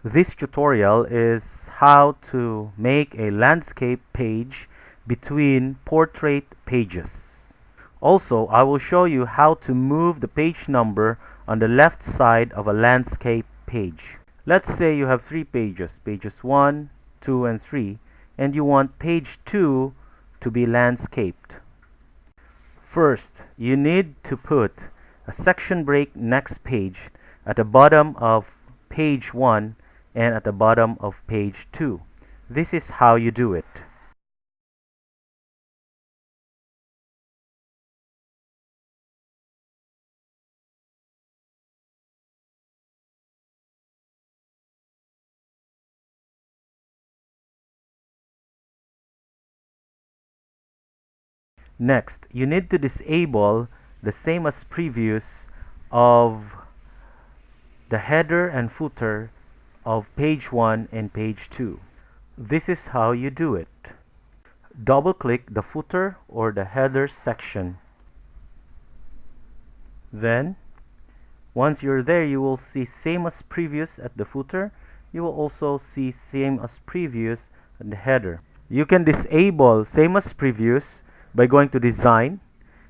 This tutorial is how to make a landscape page between portrait pages. Also, I will show you how to move the page number on the left side of a landscape page. Let's say you have three pages, pages 1, 2, and 3, and you want page 2 to be landscaped. First, you need to put a section break next page at the bottom of page 1 and at the bottom of page 2. This is how you do it. Next, you need to disable the same as previous of the header and footer of page 1 and page 2. This is how you do it. Double-click the footer or the header section. Then, once you're there, you will see same as previous at the footer. You will also see same as previous at the header. You can disable same as previous by going to design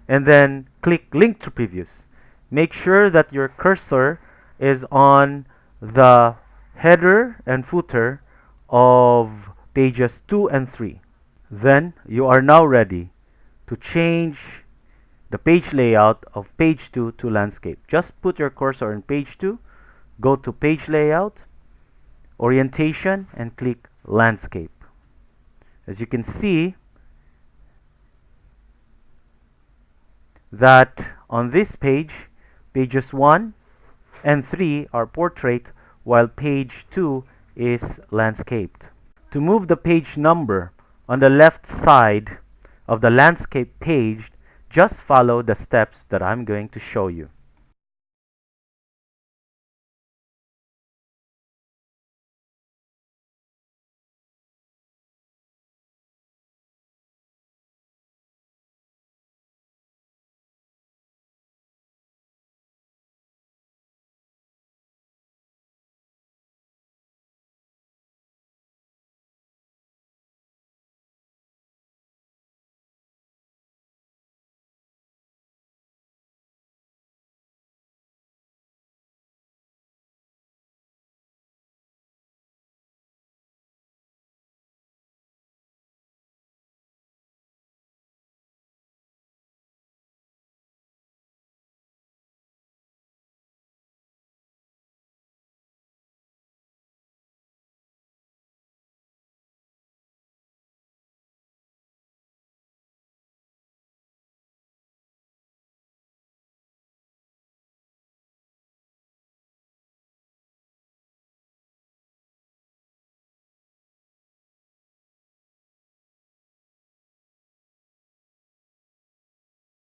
and then click link to previous. Make sure that your cursor is on the header and footer of pages 2 and 3. Then you are now ready to change the page layout of page 2 to landscape. Just put your cursor on page 2, go to page layout, orientation, and click landscape. As you can see that on this page, pages 1 and 3 are portrait while page 2 is landscaped. To move the page number on the left side of the landscape page, just follow the steps that I'm going to show you.